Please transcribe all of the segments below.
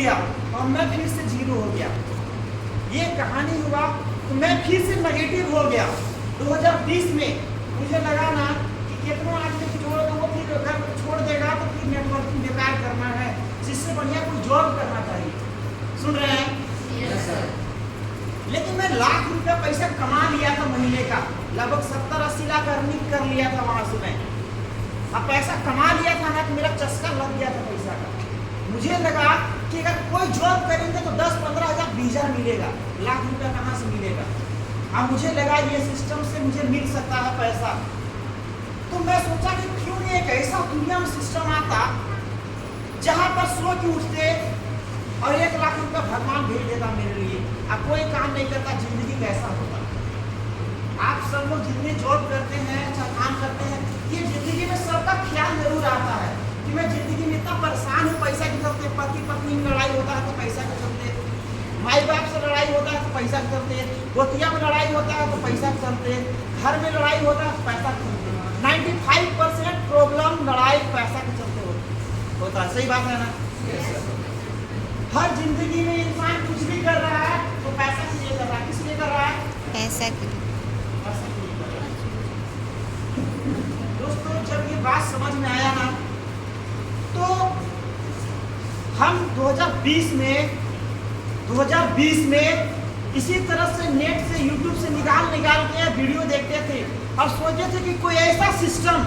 गया और मैं फिर से जीरो हो गया। ये कहानी हुआ तो मैं फिर से नेगेटिव हो गया। 2020 में मुझे लगा ना कि कितना आदमी छोड़ दो, वो फिर घर छोड़ देगा तो फिर नेटवर्किंग बेकार करना है, जिससे बढ़िया कोई जॉब करना चाहिए। सुन रहे हैं? Yes sir. लेकिन मैं लाख रुपया पैसा कमा लिया था महीने का, लगभग 70-80 लाख अर्निंग कर लिया था वहां से मैं। अब पैसा कमा लिया था ना तो मेरा चस्का लग गया था पैसा का। मुझे लगा कि अगर कोई जॉब करेंगे तो 10-15 हज़ार 20 हज़ार मिलेगा, लाख रुपया कहाँ से मिलेगा। अब मुझे लगा ये सिस्टम से मुझे मिल सकता है पैसा। तो मैं सोचा कि क्यों नहीं एक ऐसा दुनिया में सिस्टम आता जहाँ पर सो के उठते और 1 लाख रुपया भगवान भेज देता मेरे लिए। अब कोई काम नहीं करता, जिंदगी कैसा होता। आप सब लोग जितने जॉब करते हैं, अच्छा काम करते हैं, ये जिंदगी में सबका ख्याल जरूर आता है कि मैं जिंदगी में इतना परेशान हूँ पैसा के चलते। पति पत्नी में लड़ाई होता है तो पैसा के चलते, माई बाप से लड़ाई होता है तो पैसा के चलते, गोतिया में लड़ाई होता है तो पैसा के चलते, घर में लड़ाई होता है तो पैसा के चलते। 95% प्रॉब्लम लड़ाई पैसा के चलते होता है। सही बात है ना? हर जिंदगी में इंसान कुछ भी कर रहा है तो पैसा के लिए कर रहा है। किस लिए कर रहा है? पैसा के लिए। पैसा के लिए कर रहा है। दोस्तों जब ये बात समझ में आया ना तो हम 2020 में इसी तरह से नेट से यूट्यूब से निकाल के वीडियो देखते थे और सोचते थे कि कोई ऐसा सिस्टम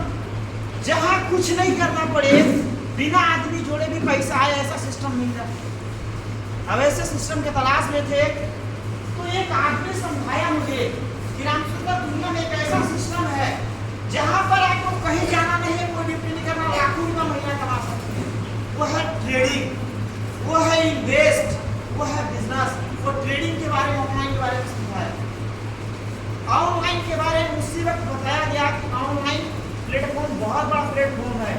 जहां कुछ नहीं करना पड़े, बिना आदमी जोड़े भी पैसा आए, ऐसा सिस्टम मिल जाए। अब ऐसे सिस्टम के तलाश में थे तो एक आदमी समझाया मुझे कि रामचंद्र, दुनिया में एक ऐसा सिस्टम है जहां पर आपको कहीं जाना नहीं है, कोई ड्यूटी नहीं करना, लाखों रुपया महीना कमा सकते हैं। वो है ट्रेडिंग, वो है इन्वेस्ट, वो है बिजनेस। वो ट्रेडिंग के बारे में, ऑनलाइन के बारे में समझाया। ऑनलाइन के बारे में उसी वक्त बताया गया कि ऑनलाइन प्लेटफॉर्म बहुत बड़ा प्लेटफॉर्म है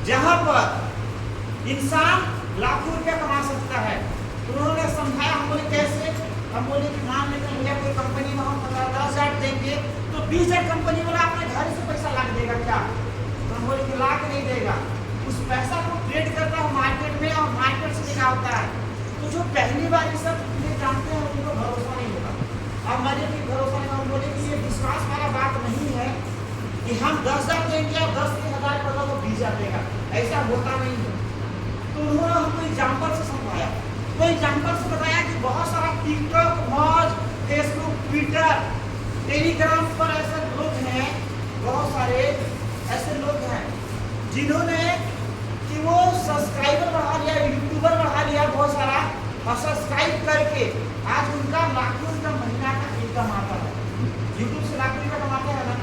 जहां पर इंसान लाखों रुपया कमा सकता है। तो उन्होंने समझाया। हम बोले कैसे? हम बोले कि मान लेते भैया कोई कंपनी में हम 10 हज़ार देंगे तो 20 हज़ार कंपनी वाला अपने घर से पैसा ला देगा क्या? तो हम बोले कि ला के नहीं देगा, उस पैसा को ट्रेड करता है मार्केट में और मार्केट से निकालता है। तो जो पहली बार ये सब जानते हैं उनको भरोसा नहीं होगा। अब मैंने भी भरोसा नहीं। हम बोले कि ये विश्वास वाला बात नहीं है कि हम 10 हज़ार देंगे और 10 हज़ार पता तो 20 हज़ार देगा, ऐसा होता नहीं है। तो उन्होंने हमको एग्जाम्पल से समझाया। तो एग्जाम्पल से बताया कि बहुत सारा टिकटॉक, मौज, फेसबुक, ट्विटर, टेलीग्राम पर ऐसे लोग हैं, बहुत सारे ऐसे लोग हैं जिन्होंने कि वो सब्सक्राइबर बढ़ा लिया, यूट्यूबर बढ़ा लिया बहुत सारा, और सब्सक्राइब करके आज उनका लाखों रुपया महीना का इनकम आता है। यूट्यूब से लाखों रुपया कमाते हैं ना।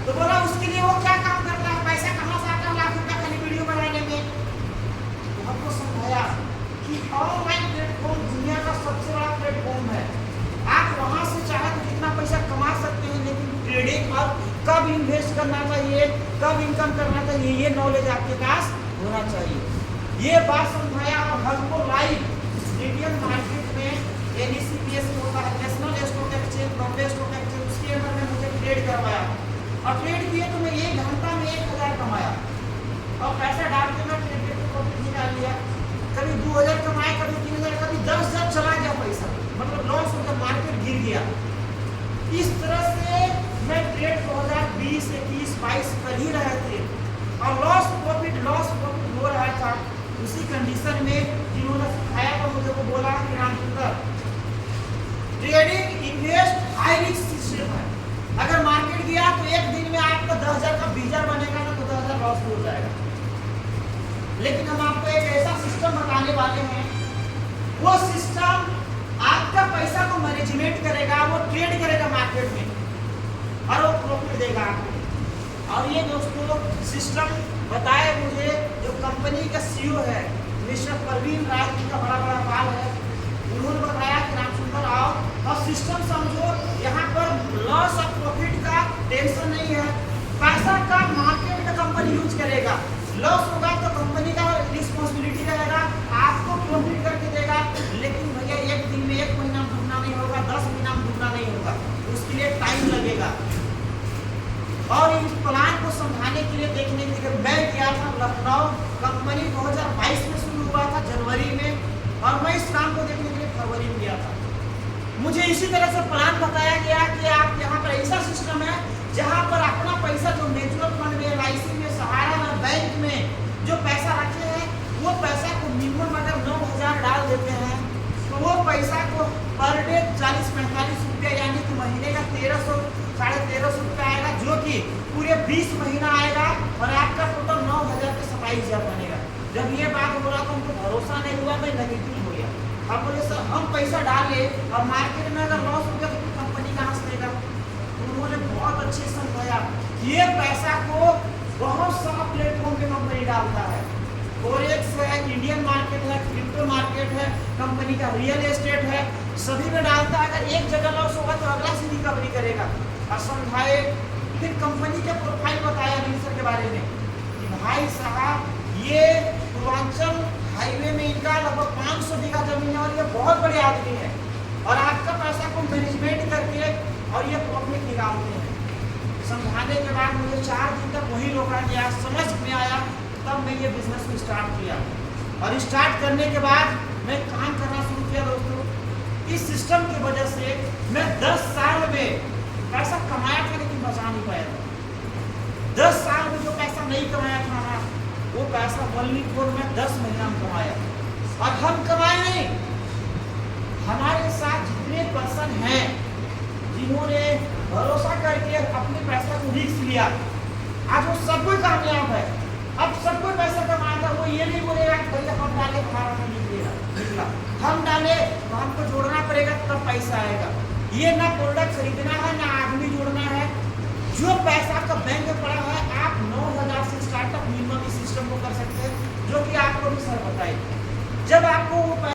तो बोला उसके लिए वो क्या काम करता है, पैसा कहाँ से आता है लाख रुपया खाली वीडियो बनाने में। तो हमको समझाया कि ऑनलाइन प्लेटफॉर्म दुनिया का सबसे बड़ा प्लेटफॉर्म है। आप वहां से चाहे तो कितना पैसा कमा सकते हैं, लेकिन ट्रेडिंग और कब इन्वेस्ट करना चाहिए, कब इनकम करना चाहिए, ये नॉलेज आपके पास होना चाहिए। ये बात समझाया और हमको लाइव इंडियन मार्केट में NSE होता है, national stock exchange, Bombay stock exchange, उसके अंदर में मुझे ट्रेड करवाया और ट्रेड किए तो मैं 1 घंटा में 1 हज़ार कमाया और पैसा डाल के मैं ट्रेड के प्रॉफिट निकाल लिया। कभी 2 हज़ार कमाए, कभी 3 हज़ार, कभी 10 हज़ार चला गया पैसा, मतलब लॉस हो गया, मार्केट गिर गया। इस तरह से मैं ट्रेड 2020, 21, 22 कर ही रहे थे और लॉस प्रॉफिट हो रहा था। उसी कंडीशन में जिन्होंने सिखाया तो मुझे वो बोला कि Ramchandra, trading invest high risk system है। अगर मार्केट गया तो एक दिन में आपका 10 हज़ार का 20 हज़ार बनेगा ना तो 10 हज़ार लॉस हो जाएगा। लेकिन हम आपको एक ऐसा सिस्टम बताने वाले हैं, वो सिस्टम आपका पैसा को मैनेजमेंट करेगा, वो ट्रेड करेगा मार्केट में और वो प्रॉफिट देगा आपको। और ये दोस्तों सिस्टम बताए मुझे जो कंपनी का CEO है मिस्टर परवीन राय जी का बड़ा बाल है, उन्होंने बताया कि रामचंद्र आओ और सिस्टम समझो, यहाँ पर लॉस और प्रॉफिट का टेंशन नहीं है। पैसा का मार्केट में कंपनी यूज करेगा, लॉस होगा तो कंपनी का रिस्पॉन्सिबिलिटी रहेगा, आपको प्रॉफिट करके देगा। लेकिन भैया एक दिन में 1 महीना में डूबना नहीं होगा, 10 महीना में डूबना नहीं होगा, उसके लिए टाइम लगेगा। और इस प्लान को समझाने के लिए, देखने के लिए मैं गया था लखनऊ। कंपनी 2022 में शुरू हुआ था जनवरी में और मैं इस काम को देखने के लिए फरवरी में गया था। मुझे इसी तरह से प्लान बताया गया कि आप यहाँ पर ऐसा सिस्टम है जहाँ पर अपना पैसा जो म्यूचुअल फंड में, LIC में, सहारा में, बैंक में जो पैसा रखे हैं, वो पैसा को मिनिमम अगर 9,000 डाल देते हैं तो वो पैसा को पर डे 40-45 रुपया यानी कि महीने का 1300-1350 रुपया आएगा, जो कि पूरे 20 महीना आएगा और आपका टोटल 9,000 के 27,000 बनेगा। जब ये बात हो रहा तो हमको भरोसा नहीं हुआ, मैं नेगेटिव हो गया। हम बोले सर हम पैसा डाले और मार्केट में अगर लॉस हो गया तो कंपनी कहाँ से देगा। तो उन्होंने बहुत अच्छे समझाया। ये पैसा को बहुत सारा प्लेटफॉर्म पे कंपनी डालता है, फोरेक्स है, इंडियन मार्केट है, क्रिप्टो मार्केट है, कंपनी का रियल एस्टेट है, सभी में डालता है। अगर एक जगह लॉस होगा तो अगला से रिकवरी करेगा और समझाए। फिर कंपनी के प्रोफाइल बताया रिसर्च के बारे में कि भाई साहब ये पूर्वांचल हाईवे में इनका लगभग 500 बीघा जमीन है और ये बहुत बड़े आदमी है और आपका पैसा को मैनेजमेंट करके और ये प्रॉफिट निकालते हैं। समझाने के बाद मुझे 4 दिन तक वही रोका गया, समझ में आया, तब मैं ये बिजनेस को स्टार्ट किया। और स्टार्ट करने के बाद मैं काम करना शुरू किया दोस्तों। इस सिस्टम की वजह से मैं 10 साल में पैसा कमाया था लेकिन बचा नहीं पाया था। 10 साल में जो पैसा नहीं कमाया था ना, वो पैसा वनली फोर में 10 महीना में कमाया। और हम कमाए नहीं, हमारे साथ जितने पर्सन हैं जिन्होंने भरोसा करके अपने पैसा को रिस्क लिया, आज वो सब कोई कामयाब है। अब सब कोई पैसा कमाया था, वो ये नहीं बोलेगा कि भैया हम डाले हमारा नहीं निकलेगा, हम डाले तो हमको जोड़ना पड़ेगा तब पैसा आएगा। ये ना प्रोडक्ट खरीदना है ना आदमी जोड़ना है। जो पैसा आपका बैंक में पड़ा है, आप 9,000 से स्टार्टअप मिनिमम इस सिस्टम को कर सकते हैं, जो कि आपको भी सर बताए। जब आपको वो